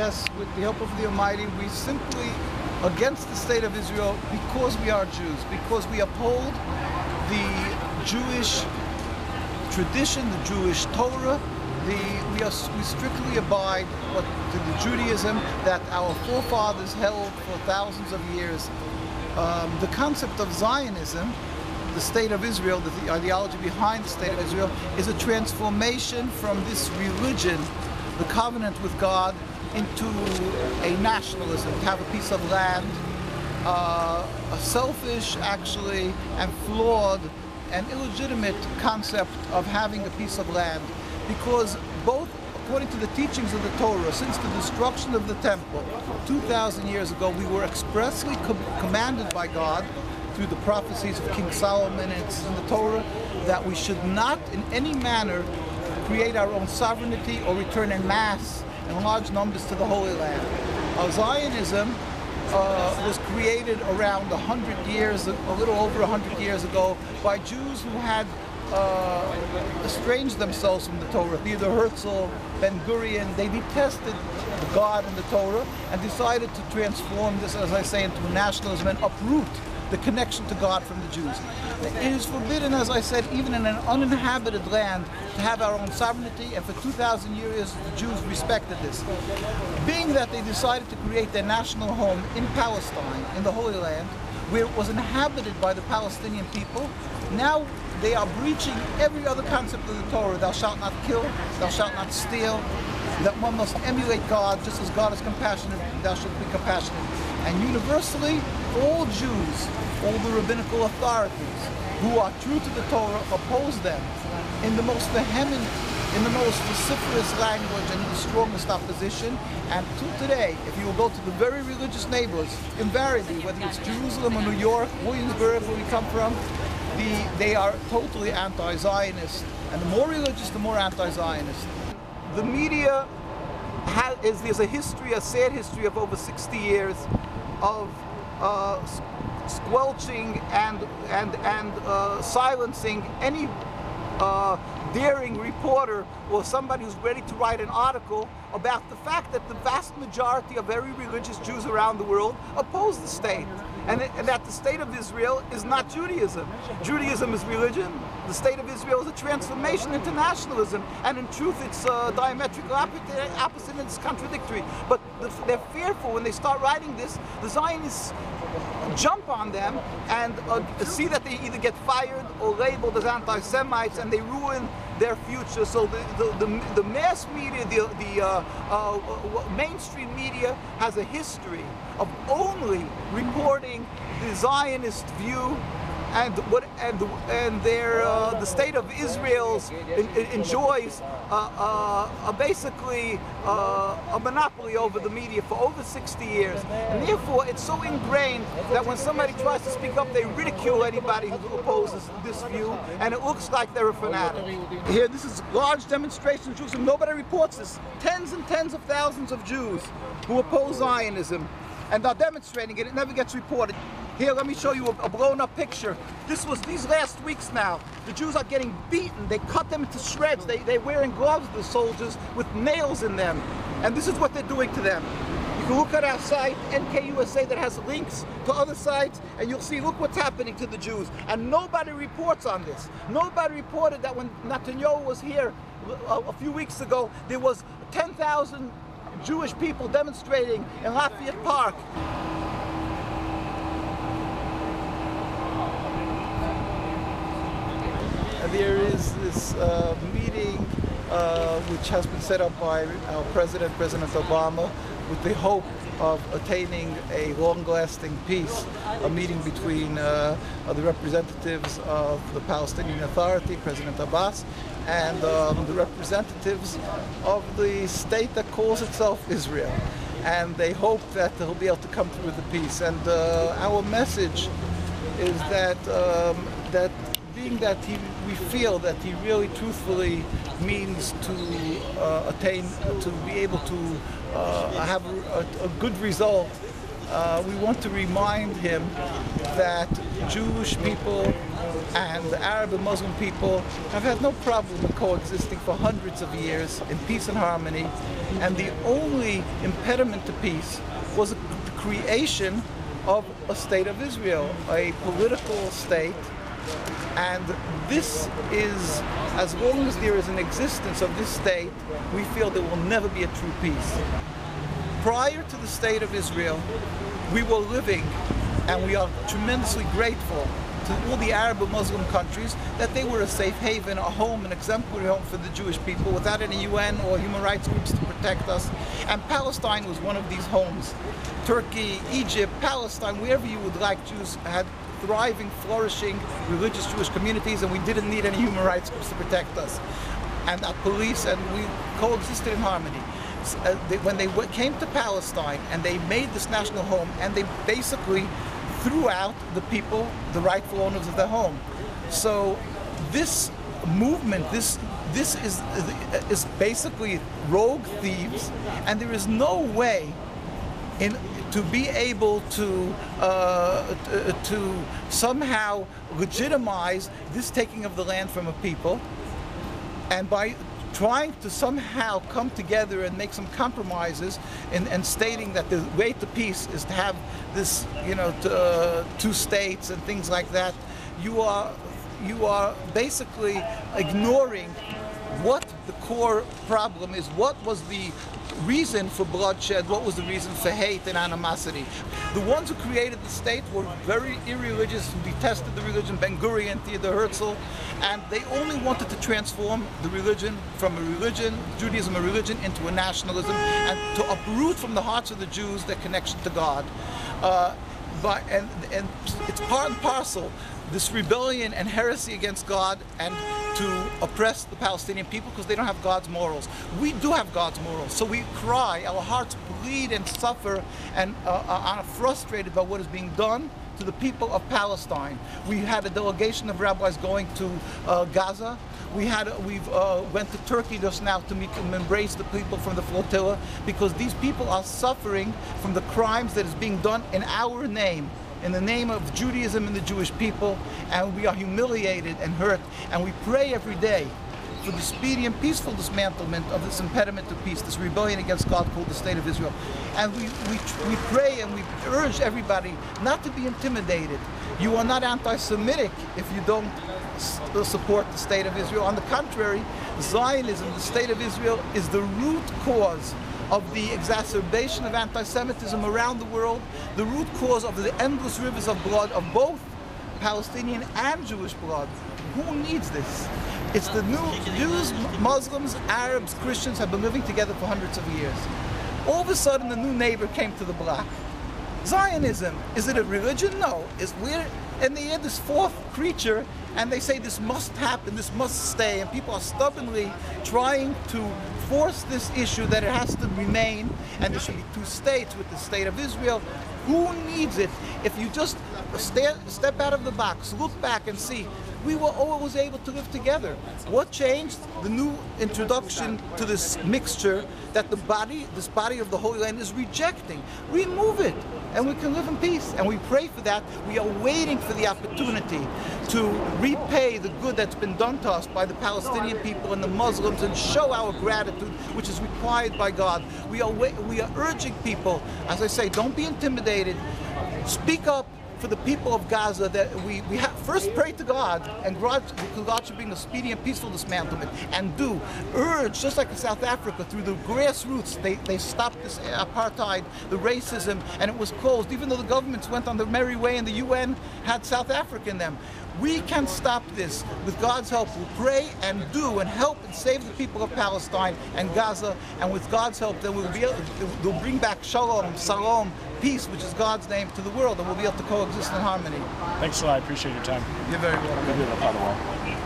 yes, with the help of the Almighty, we simply, against the state of Israel, because we are Jews, because we uphold the Jewish tradition, the Jewish Torah, we strictly abide to the Judaism that our forefathers held for thousands of years. The concept of Zionism, the state of Israel, the ideology behind the state of Israel, is a transformation from this religion, the covenant with God, into a nationalism, to have a piece of land, a selfish, actually, and flawed and illegitimate concept of having a piece of land. Because both, according to the teachings of the Torah, since the destruction of the temple 2,000 years ago, we were expressly commanded by God through the prophecies of King Solomon, and it's in the Torah, that we should not in any manner create our own sovereignty or return en masse in large numbers to the Holy Land. Zionism was created around 100 years, a little over 100 years ago, by Jews who had estranged themselves from the Torah. Theodor Herzl, Ben-Gurion, they detested God and the Torah and decided to transform this, as I say, into nationalism and uproot the connection to God from the Jews. It is forbidden, as I said, even in an uninhabited land, to have our own sovereignty, and for 2,000 years the Jews respected this. Being that they decided to create their national home in Palestine, in the Holy Land, where it was inhabited by the Palestinian people, now they are breaching every other concept of the Torah. Thou shalt not kill, thou shalt not steal, that one must emulate God, just as God is compassionate, thou shalt be compassionate. And universally, all Jews, all the rabbinical authorities who are true to the Torah oppose them in the most vehement, in the most vociferous language and in the strongest opposition. And to today, if you will go to the very religious neighbors, invariably, whether it's Jerusalem or New York, Williamsburg, where we come from, they are totally anti-Zionist. And the more religious, the more anti-Zionist. The media there's a history, a sad history of over 60 years of squelching and silencing any daring reporter or somebody who's ready to write an article about the fact that the vast majority of very religious Jews around the world oppose the state, and that the state of Israel is not Judaism. Judaism is religion. The state of Israel is a transformation into nationalism, and in truth it's diametrically opposite and it's contradictory. But they're fearful when they start writing this. The Zionists jump on them and see that they either get fired or labeled as anti-Semites, and they ruin their future. So the mass media, the mainstream media has a history of only reporting the Zionist view, and the state of Israel enjoys basically a monopoly over the media for over 60 years, and therefore it's so ingrained that when somebody tries to speak up, they ridicule anybody who opposes this view, and it looks like they're a fanatic. Here, this is large demonstrations of Jews, and nobody reports this. Tens and tens of thousands of Jews who oppose Zionism and are demonstrating it. It never gets reported. Here, let me show you a blown-up picture. This was these last weeks now. The Jews are getting beaten. They cut them into shreds. They're wearing gloves, the soldiers, with nails in them. And this is what they're doing to them. You can look at our site, NKUSA, that has links to other sites, and you'll see, look what's happening to the Jews. And nobody reports on this. Nobody reported that when Netanyahu was here a few weeks ago, there was 10,000 Jewish people demonstrating in Lafayette Park. There is this meeting which has been set up by our President Obama, with the hope of attaining a long-lasting peace, a meeting between the representatives of the Palestinian Authority, President Abbas, and the representatives of the state that calls itself Israel. And they hope that they'll be able to come through with the peace. And our message is that being that we feel that he really truthfully means to attain, to be able to have a good result, we want to remind him that Jewish people and the Arab and Muslim people have had no problem in coexisting for hundreds of years in peace and harmony, and the only impediment to peace was the creation of a state of Israel, a political state. And this is, as long as there is an existence of this state, we feel there will never be a true peace. Prior to the state of Israel, we were living, and we are tremendously grateful to all the Arab and Muslim countries that they were a safe haven, a home, an exemplary home for the Jewish people without any UN or human rights groups to protect us. And Palestine was one of these homes. Turkey, Egypt, Palestine, wherever you would like, Jews had thriving, flourishing, religious Jewish communities, and we didn't need any human rights groups to protect us. And our police, and we coexisted in harmony. When they came to Palestine and they made this national home, and they basically threw out the people, the rightful owners of the home. So this movement, this is basically rogue thieves, and there is no way to be able to somehow legitimize this taking of the land from a people, and by trying to somehow come together and make some compromises and stating that the way to peace is to have this, two states and things like that, you are basically ignoring what the core problem is. What was the reason for bloodshed? What was the reason for hate and animosity? The ones who created the state were very irreligious, who detested the religion, Ben-Gurion, Theodor Herzl, and they only wanted to transform the religion from a religion, Judaism a religion, into a nationalism, and to uproot from the hearts of the Jews their connection to God. And it's part and parcel, this rebellion and heresy against God, and to oppress the Palestinian people because they don't have God's morals. We do have God's morals, so we cry, our hearts bleed and suffer and are frustrated by what is being done to the people of Palestine. We had a delegation of rabbis going to Gaza. We went to Turkey just now to embrace the people from the flotilla, because these people are suffering from the crimes that is being done in our name, in the name of Judaism and the Jewish people, and we are humiliated and hurt, and we pray every day for the speedy and peaceful dismantlement of this impediment to peace, this rebellion against God called the State of Israel. And we pray and we urge everybody not to be intimidated. You are not anti-Semitic if you don't support the State of Israel. On the contrary, Zionism, the State of Israel, is the root cause of the exacerbation of anti-Semitism around the world, the root cause of the endless rivers of blood of both Palestinian and Jewish blood. Who needs this? It's the new Jews, Muslims, Arabs, Christians have been living together for hundreds of years. All of a sudden, the new neighbor came to the block. Zionism, is it a religion? No. And they add this fourth creature, and they say this must happen, this must stay, and people are stubbornly trying to force this issue that it has to remain, and there should be two states with the State of Israel. Who needs it? If you just step out of the box, look back and see, we were always able to live together. What changed? The new introduction to this mixture that this body of the Holy Land is rejecting. Remove it, and we can live in peace. And we pray for that. We are waiting for the opportunity to repay the good that's been done to us by the Palestinian people and the Muslims, and show our gratitude, which is required by God. We are urging people, as I say, don't be intimidated. Speak up for the people of Gaza, that we first pray to God, and God should bring a speedy and peaceful dismantlement, and urge, just like in South Africa, through the grassroots, they stopped this apartheid, the racism, and it was closed, even though the governments went on their merry way and the UN had South Africa in them. We can stop this with God's help. We'll pray and help and save the people of Palestine and Gaza, and with God's help, then they'll bring back shalom, salam, peace, which is God's name, to the world, and we'll be able to coexist in harmony. Thanks a lot. I appreciate your time. You're very welcome.